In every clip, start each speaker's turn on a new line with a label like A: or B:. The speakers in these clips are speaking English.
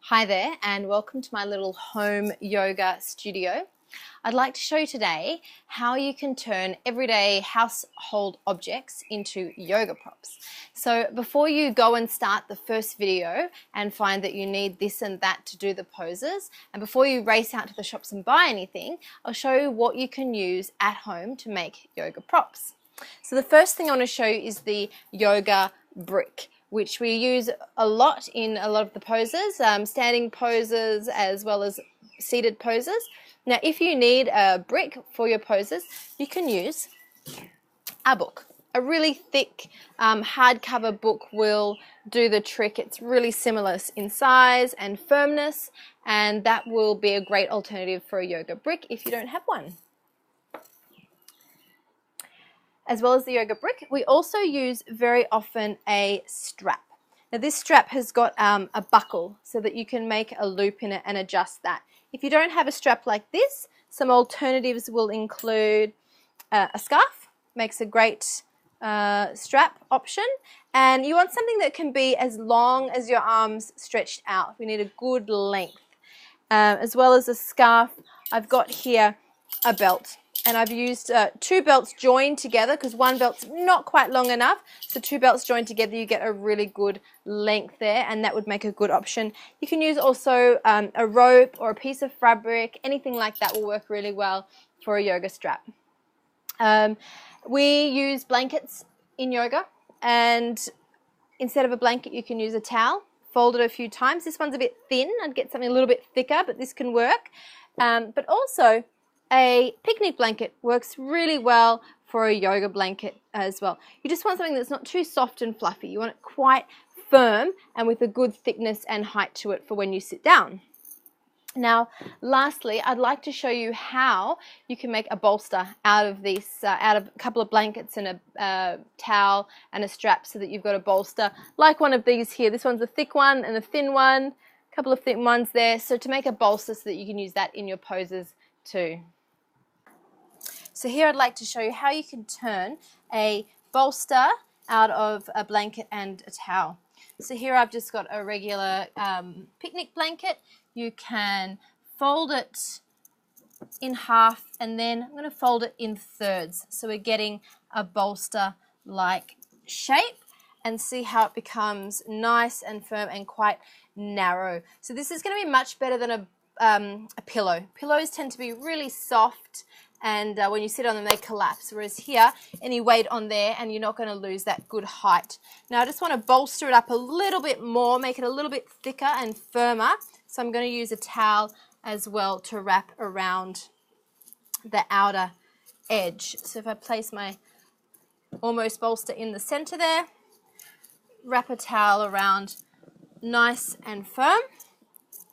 A: Hi there and welcome to my little home yoga studio. I'd like to show you today how you can turn everyday household objects into yoga props. So before you go and start the first video and find that you need this and that to do the poses, and before you race out to the shops and buy anything, I'll show you what you can use at home to make yoga props. So the first thing I want to show you is the yoga brick, which we use a lot in a lot of the poses, standing poses as well as seated poses. Now if you need a brick for your poses, you can use a book. A really thick hardcover book will do the trick. It's really similar in size and firmness, and that will be a great alternative for a yoga brick if you don't have one. As well as the yoga brick, we also use very often a strap. Now this strap has got a buckle so that you can make a loop in it and adjust that. If you don't have a strap like this, some alternatives will include a scarf, makes a great strap option, and you want something that can be as long as your arms stretched out. We need a good length. As well as a scarf, I've got here a belt. And I've used two belts joined together because one belt's not quite long enough. So two belts joined together, you get a really good length there, and that would make a good option. You can use also a rope or a piece of fabric. Anything like that will work really well for a yoga strap. We use blankets in yoga, and instead of a blanket you can use a towel. Fold it a few times. This one's a bit thin. I'd get something a little bit thicker, but this can work. But also a picnic blanket works really well for a yoga blanket as well. You just want something that's not too soft and fluffy. You want it quite firm and with a good thickness and height to it for when you sit down. Now, lastly, I'd like to show you how you can make a bolster out of these, out of a couple of blankets and a towel and a strap, so that you've got a bolster like one of these here. This one's a thick one and a thin one, a couple of thin ones there. So to make a bolster so that you can use that in your poses too. So here I'd like to show you how you can turn a bolster out of a blanket and a towel. So here I've just got a regular picnic blanket. You can fold it in half, and then I'm going to fold it in thirds. So we're getting a bolster-like shape, and see how it becomes nice and firm and quite narrow. So this is going to be much better than a pillow. Pillows tend to be really soft, and when you sit on them they collapse, whereas here any weight on there and you're not going to lose that good height. Now I just want to bolster it up a little bit more, make it a little bit thicker and firmer, so I'm going to use a towel as well to wrap around the outer edge. So if I place my almost bolster in the center there, wrap a towel around nice and firm,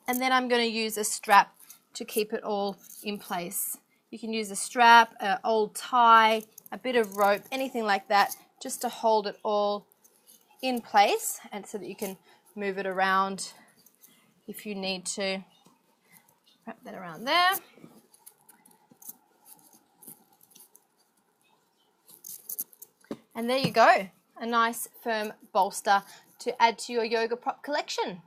A: and then I'm going to use a strap to keep it all in place. You can use a strap, an old tie, a bit of rope, anything like that, just to hold it all in place, and so that you can move it around if you need to. Wrap that around there. And there you go, a nice firm bolster to add to your yoga prop collection.